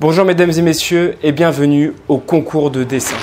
Bonjour mesdames et messieurs et bienvenue au concours de dessin.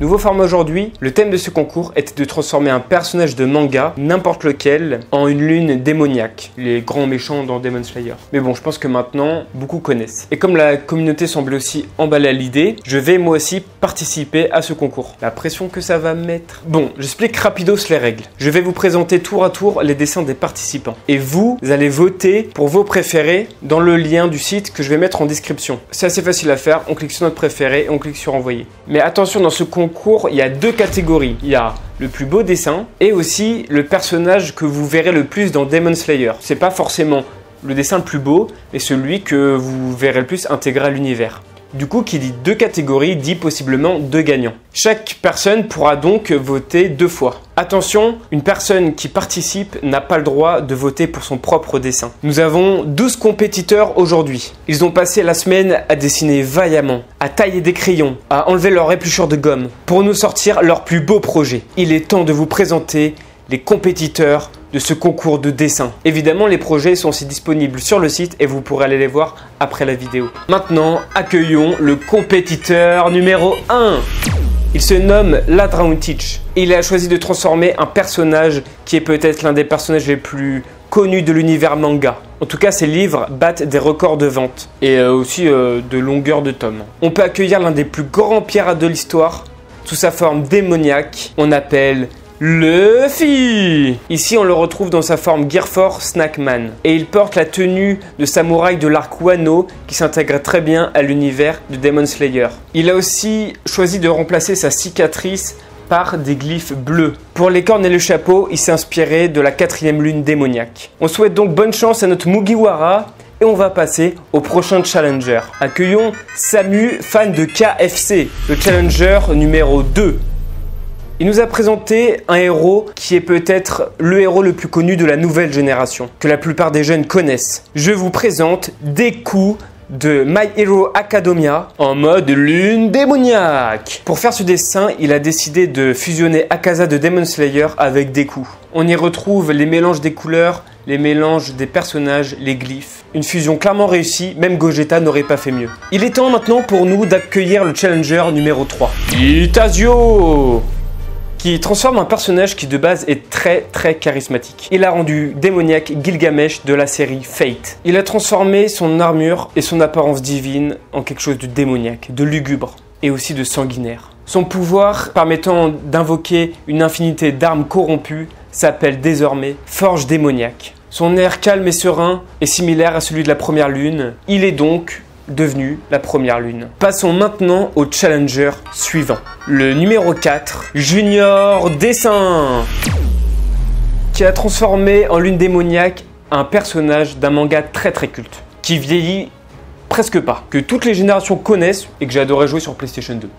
Nouveau format aujourd'hui, le thème de ce concours était de transformer un personnage de manga, n'importe lequel, en une lune démoniaque, les grands méchants dans Demon Slayer. Mais bon, je pense que maintenant, beaucoup connaissent. Et comme la communauté semblait aussi emballée à l'idée, je vais moi aussi participer à ce concours. La pression que ça va me mettre. Bon, j'explique rapidos les règles. Je vais vous présenter tour à tour les dessins des participants. Et vous allez voter pour vos préférés dans le lien du site que je vais mettre en description. C'est assez facile à faire, on clique sur notre préféré et on clique sur envoyer. Mais attention, dans ce concours, il y a deux catégories. Il y a le plus beau dessin et aussi le personnage que vous verrez le plus dans Demon Slayer. C'est pas forcément le dessin le plus beau, mais celui que vous verrez le plus intégré à l'univers. Du coup, qui dit deux catégories, dit possiblement deux gagnants. Chaque personne pourra donc voter deux fois. Attention, une personne qui participe n'a pas le droit de voter pour son propre dessin. Nous avons 12 compétiteurs aujourd'hui. Ils ont passé la semaine à dessiner vaillamment, à tailler des crayons, à enlever leur épluchure de gomme, pour nous sortir leur plus beau projet. Il est temps de vous présenter les compétiteurs de ce concours de dessin. Évidemment, les projets sont aussi disponibles sur le site et vous pourrez aller les voir après la vidéo. Maintenant, accueillons le compétiteur numéro 1. Il se nomme Ladrauntic et il a choisi de transformer un personnage qui est peut-être l'un des personnages les plus connus de l'univers manga. En tout cas, ses livres battent des records de vente et aussi de longueur de tome. On peut accueillir l'un des plus grands pirates de l'histoire sous sa forme démoniaque. On appelle Luffy. Ici, on le retrouve dans sa forme Gear Force Snackman. Et il porte la tenue de samouraï de l'arc Wano qui s'intègre très bien à l'univers de Demon Slayer. Il a aussi choisi de remplacer sa cicatrice par des glyphes bleus. Pour les cornes et le chapeau, il s'est inspiré de la 4e lune démoniaque. On souhaite donc bonne chance à notre Mugiwara. Et on va passer au prochain challenger. Accueillons Samu, fan de KFC, le challenger numéro 2. Il nous a présenté un héros qui est peut-être le héros le plus connu de la nouvelle génération, que la plupart des jeunes connaissent. Je vous présente Deku de My Hero Academia en mode lune démoniaque. Pour faire ce dessin, il a décidé de fusionner Akaza de Demon Slayer avec Deku. On y retrouve les mélanges des couleurs, les mélanges des personnages, les glyphes. Une fusion clairement réussie, même Gogeta n'aurait pas fait mieux. Il est temps maintenant pour nous d'accueillir le challenger numéro 3. Itazio, qui transforme un personnage qui de base est très charismatique. Il a rendu démoniaque Gilgamesh de la série Fate. Il a transformé son armure et son apparence divine en quelque chose de démoniaque, de lugubre et aussi de sanguinaire. Son pouvoir, permettant d'invoquer une infinité d'armes corrompues, s'appelle désormais Forge démoniaque. Son air calme et serein est similaire à celui de la première lune. Il est donc devenu la première lune. Passons maintenant au challenger suivant. Le numéro 4, Junior Dessin, qui a transformé en lune démoniaque un personnage d'un manga très culte, qui vieillit presque pas, que toutes les générations connaissent et que j'ai adoré jouer sur PlayStation 2.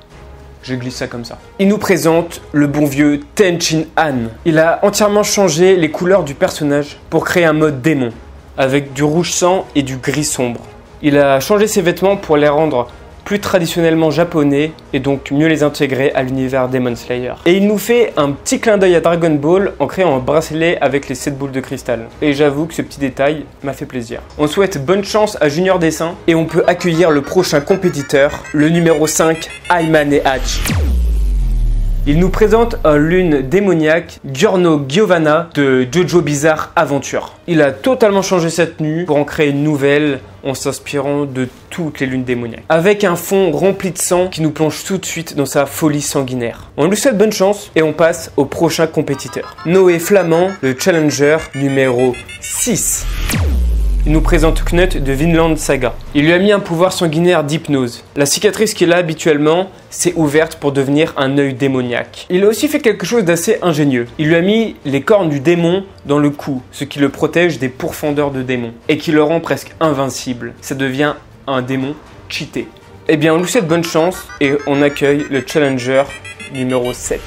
Je glisse ça comme ça. Il nous présente le bon vieux Tenchin Han. Il a entièrement changé les couleurs du personnage pour créer un mode démon, avec du rouge sang et du gris sombre. Il a changé ses vêtements pour les rendre plus traditionnellement japonais et donc mieux les intégrer à l'univers Demon Slayer. Et il nous fait un petit clin d'œil à Dragon Ball en créant un bracelet avec les 7 boules de cristal. Et j'avoue que ce petit détail m'a fait plaisir. On souhaite bonne chance à Junior Dessin et on peut accueillir le prochain compétiteur, le numéro 5, Ayman et Hatch. Il nous présente un lune démoniaque, Giorno Giovanna de Jojo Bizarre Aventure. Il a totalement changé sa tenue pour en créer une nouvelle en s'inspirant de toutes les lunes démoniaques. Avec un fond rempli de sang qui nous plonge tout de suite dans sa folie sanguinaire. On lui souhaite bonne chance et on passe au prochain compétiteur. Noé Flamand, le challenger numéro 6. Il nous présente Knut de Vinland Saga. Il lui a mis un pouvoir sanguinaire d'hypnose. La cicatrice qu'il a habituellement s'est ouverte pour devenir un œil démoniaque. Il a aussi fait quelque chose d'assez ingénieux. Il lui a mis les cornes du démon dans le cou, ce qui le protège des pourfendeurs de démons et qui le rend presque invincible. Ça devient un démon cheaté. Eh bien, on lui souhaite bonne chance et on accueille le challenger numéro 7.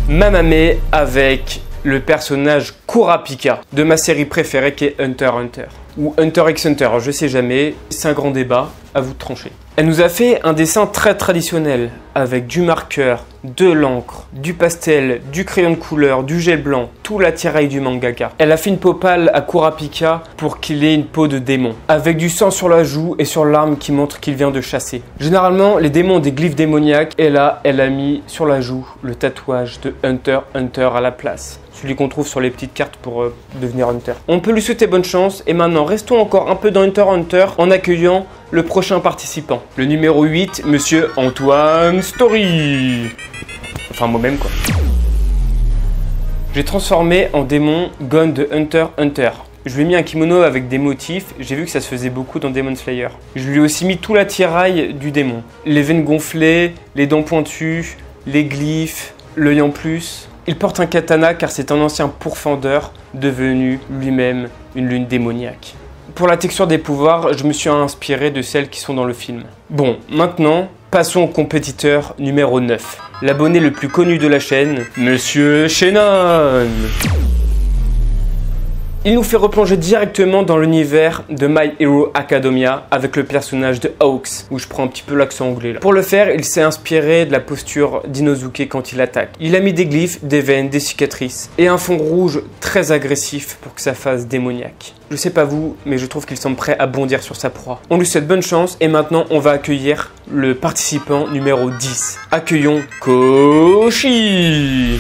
Mamame avec le personnage Kurapika de ma série préférée qui est Hunter x Hunter ou Hunter x Hunter, je sais jamais, c'est un grand débat. à vous de trancher. Elle nous a fait un dessin très traditionnel, avec du marqueur, de l'encre, du pastel, du crayon de couleur, du gel blanc, tout l'attirail du mangaka. Elle a fait une peau pâle à Kurapika pour qu'il ait une peau de démon, avec du sang sur la joue et sur l'arme qui montre qu'il vient de chasser. Généralement, les démons ont des glyphes démoniaques, et là, elle a mis sur la joue le tatouage de Hunter x Hunter à la place. Celui qu'on trouve sur les petites cartes pour devenir Hunter. On peut lui souhaiter bonne chance, et maintenant restons encore un peu dans Hunter x Hunter en accueillant le prochain participant. Le numéro 8, Monsieur Antoine Story. Enfin moi-même quoi. J'ai transformé en démon Gon de Hunter x Hunter. Je lui ai mis un kimono avec des motifs, j'ai vu que ça se faisait beaucoup dans Demon Slayer. Je lui ai aussi mis tout l'attirail du démon. Les veines gonflées, les dents pointues, les glyphes, l'œil en plus. Il porte un katana car c'est un ancien pourfendeur devenu lui-même une lune démoniaque. Pour la texture des pouvoirs, je me suis inspiré de celles qui sont dans le film. Bon, maintenant, passons au compétiteur numéro 9. L'abonné le plus connu de la chaîne, Monsieur Shannon. Il nous fait replonger directement dans l'univers de My Hero Academia avec le personnage de Hawks, où je prends un petit peu l'accent anglais là. Pour le faire, il s'est inspiré de la posture d'Inosuke quand il attaque. Il a mis des glyphes, des veines, des cicatrices et un fond rouge très agressif pour que ça fasse démoniaque. Je sais pas vous, mais je trouve qu'il semble prêt à bondir sur sa proie. On lui souhaite bonne chance et maintenant on va accueillir le participant numéro 10. Accueillons Koshi.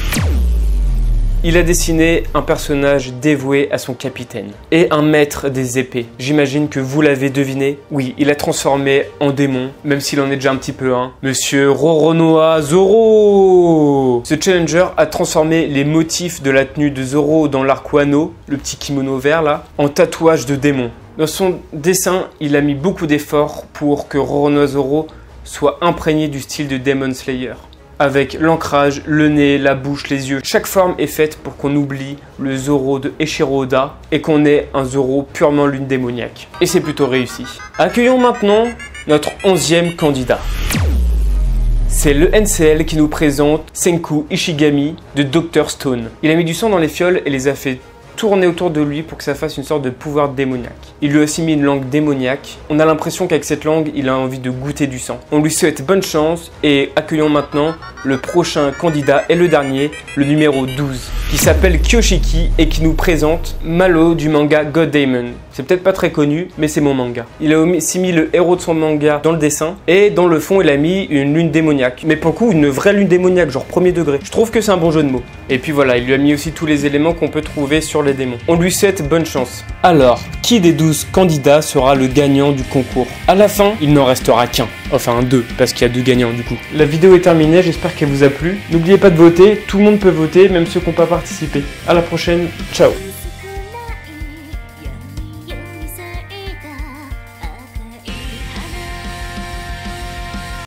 Il a dessiné un personnage dévoué à son capitaine et un maître des épées. J'imagine que vous l'avez deviné. Oui, il a transformé en démon, même s'il en est déjà un petit peu un. Monsieur Roronoa Zoro. Ce challenger a transformé les motifs de la tenue de Zoro dans l'arc Wano, le petit kimono vert là, en tatouage de démon. Dans son dessin, il a mis beaucoup d'efforts pour que Roronoa Zoro soit imprégné du style de Demon Slayer. Avec l'ancrage, le nez, la bouche, les yeux. Chaque forme est faite pour qu'on oublie le Zoro de Eiichiro Oda et qu'on ait un Zoro purement lune démoniaque. Et c'est plutôt réussi. Accueillons maintenant notre 11e candidat. C'est le NCL qui nous présente Senku Ishigami de Dr Stone. Il a mis du sang dans les fioles et les a fait tourner autour de lui pour que ça fasse une sorte de pouvoir démoniaque. Il lui a aussi mis une langue démoniaque. On a l'impression qu'avec cette langue, il a envie de goûter du sang. On lui souhaite bonne chance et accueillons maintenant le prochain candidat et le dernier, le numéro 12, qui s'appelle Kyoshiki et qui nous présente Malo du manga God Daemon. C'est peut-être pas très connu, mais c'est mon manga. Il a aussi mis le héros de son manga dans le dessin et dans le fond, il a mis une lune démoniaque. Mais pour le coup, une vraie lune démoniaque, genre premier degré. Je trouve que c'est un bon jeu de mots. Et puis voilà, il lui a mis aussi tous les éléments qu'on peut trouver sur les démons. On lui souhaite bonne chance. Alors, qui des 12 candidats sera le gagnant du concours? À la fin, il n'en restera qu'un. Enfin 2, parce qu'il y a 2 gagnants du coup. La vidéo est terminée, j'espère qu'elle vous a plu. N'oubliez pas de voter, tout le monde peut voter, même ceux qui n'ont pas participé. À la prochaine, ciao.